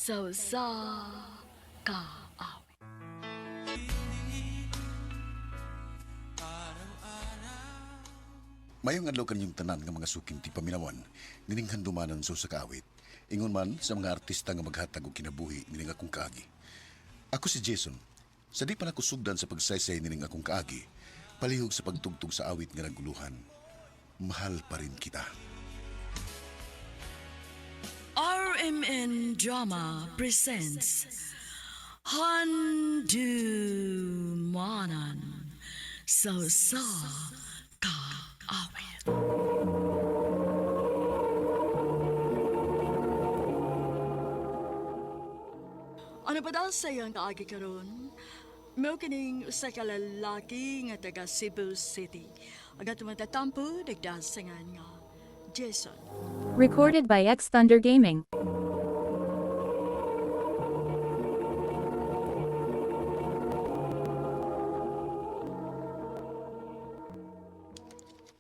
sa kaawit. Mayong adlaw kanyang tanan nga mga suking ti paminawan, nining handumanan so sa kaawit. Ingon man sa mga artista nga maghatag og kinabuhi nining akong kaagi. Ako si Jason. Sa di pa nako sugdan sa pagsaysay nining akong kaagi, palihog sa pagtugtog sa awit nga naguluhan. Mahal pa rin kita. RMN Drama presents Handumanan sa kaawit. Ano pa daw sa iyang kaagi karon? Mao kining usa ka lalaki nga taga Cebu City. Aga tumatatampo nagdasangan nga Jason. Recorded by X Thunder Gaming.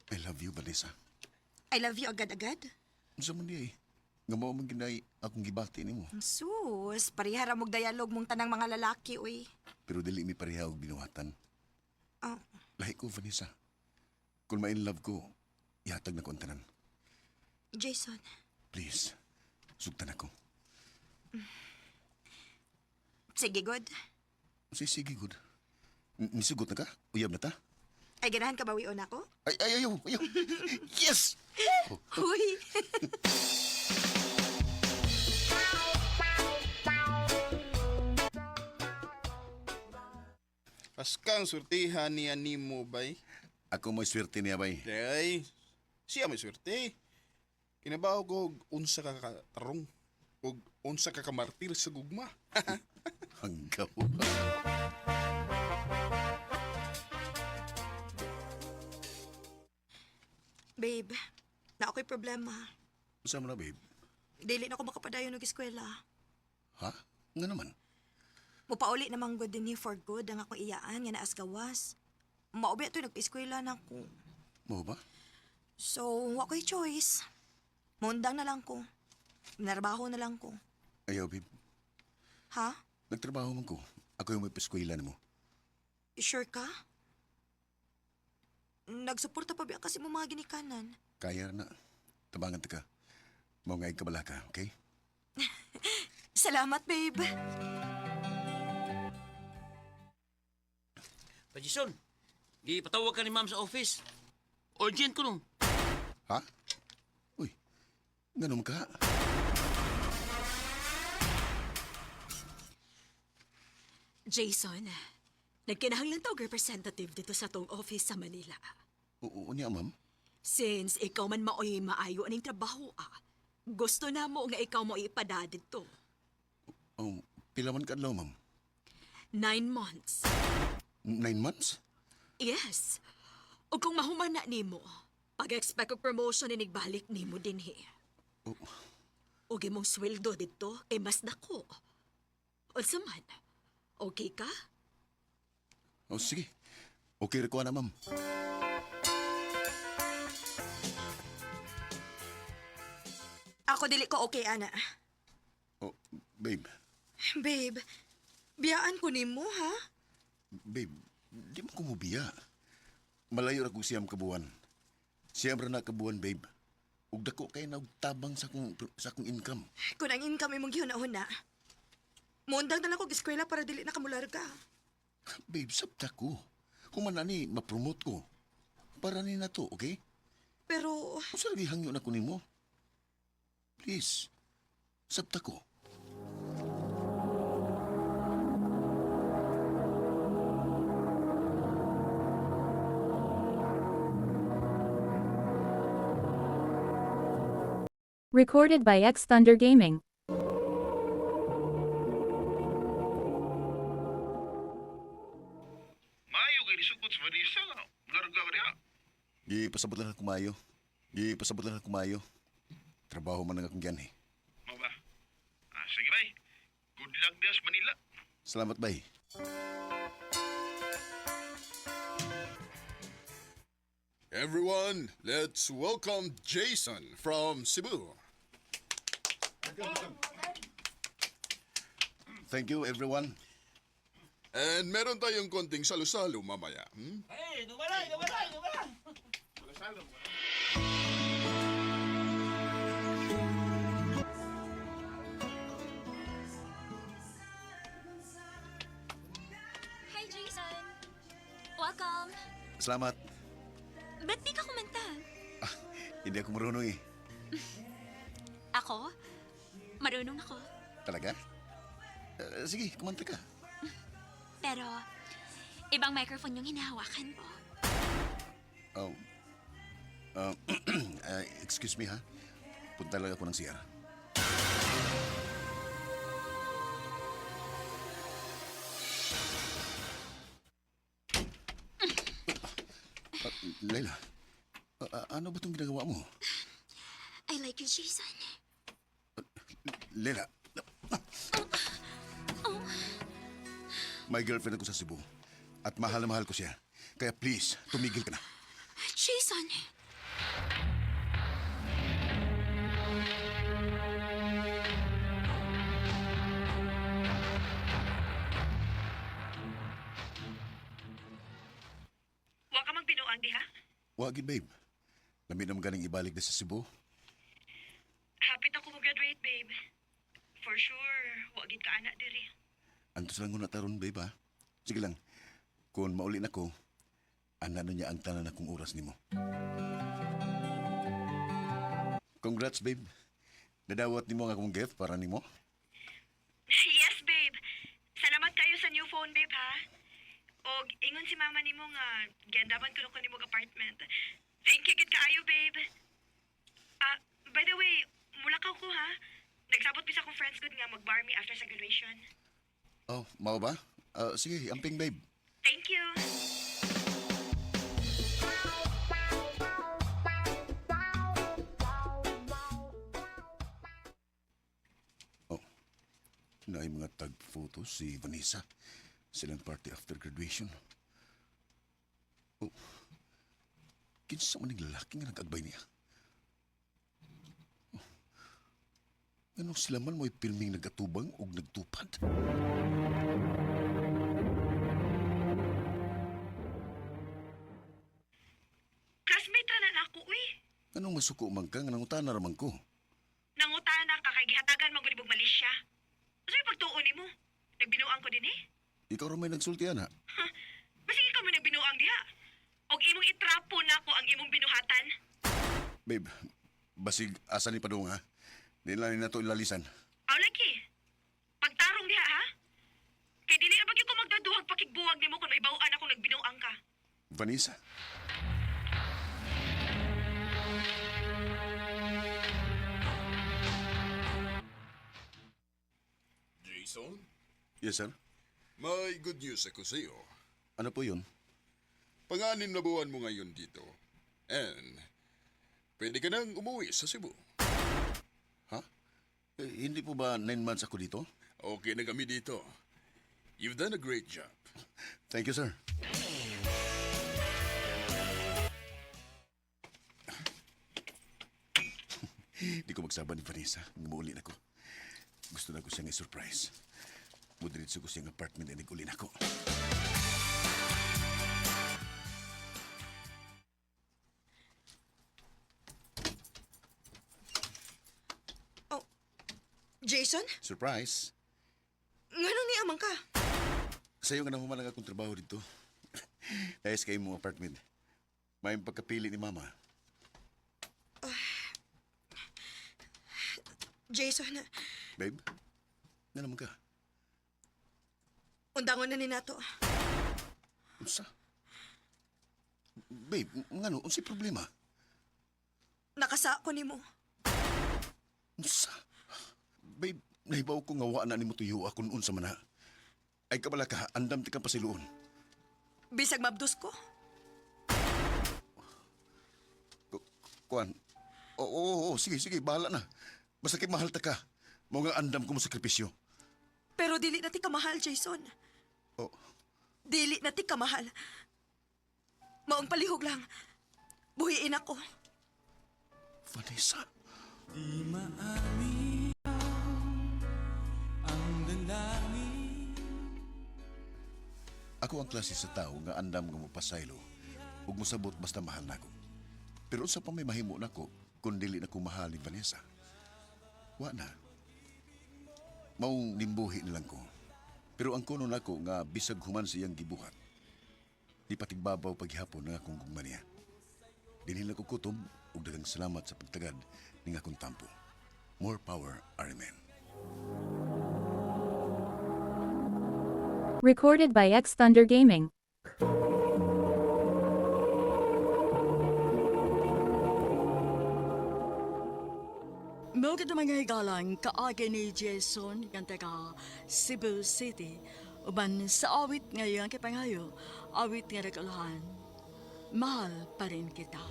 I love you, Vanessa. I love you agad-agad. Sa man di nga mao man ginay akong gibati nimo. Sus, parihara mong dialog mong tanang mga lalaki, uy. Pero dili mi pareha og binuhatan. Oh, Lahi ko, Vanessa. Kung ma-in love ko, ihatag na ko ang tanan. Jason, Please, sugtan ako. sige good. Sige, good. Nisugot na ka? Uyab na ta? Ay, ganahan ka bawion ako? Ayaw. Yes! Uy, Askang surtihan niya ni mo, bay. Ako may swerte niya, bay. Day, siya may swerte. Kinabaho ko og unsa ka katarong. Og unsa ka kamartir sa gugma. Hanggaw. babe, na ako'y problema. Saan mo na, babe? Dili na ako makapadayon ng eskwela. Ha? Nga naman. Mupauli namang good din ni for good ang akong iyaan nga naas gawas. Maubi ito nag-eskwela na ako. Mo ba? So, wako'y choice. Mundang na lang ko. Narbaho na lang ko. Ayaw, babe. Ha? Nagtrabaho man ko. Ako yung may paskwela mo. Sure ka? Nagsuporta pa biya kasi mo mga ginikanan. Kaya na. Tabangan ta ka. Mao nga ikabala ka, okay? Salamat, babe. Pa Jason, di patawag ka ni ma'am sa office. Urgent ko nung. Ha? Uy, ganun ka? Jason, nagkinahanglan tawag representative dito sa tong office sa Manila. Oo niya, ma'am. Since ikaw man maoy maayo aning trabaho, gusto na mo nga ikaw mo ipada dito. Oh, pila man ka adlaw, ma'am? 9 months. 9 months? Yes. O kung mahuman na nimo, pag-expect og promotion inigbalik nimo dinhi. Oh, O imong sweldo dito kay mas dako. Unsa man? Okay ka? oh sige. Okay ra ko na, ma'am. Ako dili ko okay, ana. Oh, babe. Babe, biyaan ko nimo, ha? Babe, di mo kumubiya. Malayo ra ko siyam kabuan. Siyam ra na kabuan, babe. Ug dako kay na og tabang sa akong income. Kung ang income imong gihuna-huna, mundang na lang ko eskwela para dili na kamularga. Babe, sabta ko. Human na ni, ma-promote ko. Para ni na to, okay? Pero, Kung sa lagi hangyo na ko nimo. Please, sabta ko. Recorded by X Thunder Gaming. Mayo kay lisukot sa Vanessa. Larga ka diha. Pasabot lang ako mayo. Pasabot lang ako mayo. Trabaho man lang akong yan eh. Mo ba? Sige bay. Good luck diha sa Manila. Salamat, bay. Everyone, let's welcome Jason from Cebu. Thank you, everyone. And meron tayong konting salo-salo mamaya. Hmm? Hey, numalay! Hi, Jason. Welcome. Salamat. Ba't di ka kumanta? Hindi ako marunong eh. Ako? Marunong ako. Talaga? Sige, kumanta ka. Pero, ibang microphone yung hinahawakan ko. Oh. Excuse me ha. Punta lang ako ng CR. Layla, ano ba itong ginagawa mo? I like you, Jason. Layla, may girlfriend ako sa Cebu at mahal na mahal ko siya. Kaya please, tumigil ka na. Jason! Wa ka magbinuang diha? Wagi, babe. Lami naman ganing ibalik na sa Cebu. Hapit ako mag-graduate, babe. For sure, wa gid ka anak diri. Antos lang ko na taron, babe, ha? Sige lang. Kung mauli na ko, ana na niya ang tanan akong oras nimo. Congrats, babe. Nadawat nimo ang akong gift para nimo. Yes, babe. Salamat kayo sa new phone, babe, ha? Og ingon si mama nimo nga giandaman ko ko nimo apartment. Thank you gid kaayo, babe. By the way, mulakaw ko, ha? Nagsabot bisa akong friends good nga mag-bar me after sa graduation. Oh, mao ba? Sige, amping, babe. Thank you. Oh, naay mga tag photos si Vanessa. Silang party after graduation. Oh, kinsa man ang lalaki nga nag-agbay niya. Oh, ano sila man mo'y filming nagatubang o nagtupad? Classmate ra na ako, uy. Anong masuko man ka nga nangutana raman ko? Nangutana ka kay gihatagan mo gud Malaysia. Asa yung pagtuon nimo? Nagbinuang ko din eh. Ikaw rin may nagsultihan ha? Masig ikaw mo nagbinuang diha. Og imong itrapo na ko ang imong binuhatan. Babe, basig asa ni Padung ha? Di lang ni nato ilalisan. Aw lagi. Pagtarong diha ha. Kay dili na bagyo ko magdaduhag pakigbuwag nimo kung maibawaan ako nagbinuang ka. Vanessa? Jason, Yes, sir. may good news ako sa iyo. Ano po yun? Pang-anim na buwan mo ngayon dito. And, pwede ka nang umuwi sa Cebu. Ha? Hindi po ba 9 months ako dito? Okay na kami dito. You've done a great job. Thank you, sir. Di ko magsaban ni Vanessa. Ngumuuli na ko. Gusto na ko siyang i-surprise. Mudiritso ko siyang apartment na nag-uli na ko. Jason? Surprise? Ngano ni amang ka? Sa'yo nga naman lang akong trabaho dito. Ayos kayo mong apartment. May pagkapili ni Mama. Jason, Babe? Nga naman ka? undangon na ni nato. Unsa? Babe, nga no, unsay problema? Nakasa ko nimo. Unsa? Babe, nahibaw ko nga wa na nimo tuyo akon unsa man na. Ay kabala ka, andam ti ka pasiluon. Bisag mabdus ko. Kuan. Oo, sige, bahala na. Basta kay mahal ta ka. Mao nga andam ko mo sakripisyo. Pero dili na ti kamahal, Jason. Oh, Dili na ti kamahal. Maong palihog lang. Buhiin ako. Vanessa. Di maamin ang dalangin Ako ang klase sa tao nga andam nga mopasaylo ug mosabot basta mahal nako. Pero unsa pa may mahimo nako kung dili nako mahal ni Vanessa? Wa na. Maong nimbuhi nilang ko. Pero ang kuno nako nga bisag human siyang gibuhat. Di patigbabaw paghihapon nga akong gugma niya. Dinhil ko kutom ug daghang salamat sa pagtagad ning akong tampo. More power, Arimen. Recorded by X Thunder Gaming. Mo kita mga higalang kaagi ni Jason yang taga Cebu City. Uban sa awit ngayon kay pangayo, awit nga nagkalahan. Mahal pa rin kita.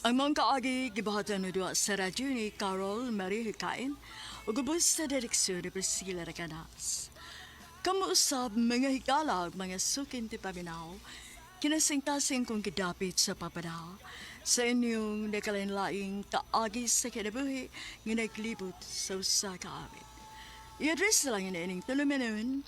Ang mga kaagi gibahatan mo doon sa radyo ni Carol Marie Hikain o gubos sa direksyon ni Priscilla Racanas. Kamuusap mga higala mga sukin ti paminaw, kinasingtasing kong gidapit sa papadaw sa inyong nakalinlaing kaagi sa kinabuhi nga naglibot sa usa ka awit. I-address lang yun ining tuluminon,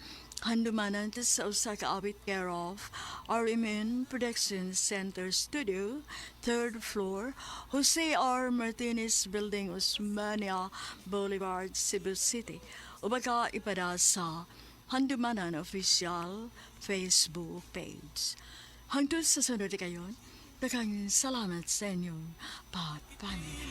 handumanan sa usa ka awit care of RMN Production Center Studio, 3rd floor, Jose R. Martinez Building, Osmania Boulevard, Cebu City. O baka ipada sa Handumanan Official Facebook page. Hangtod sa sunod kayon, daghang salamat sa inyong pagpanin.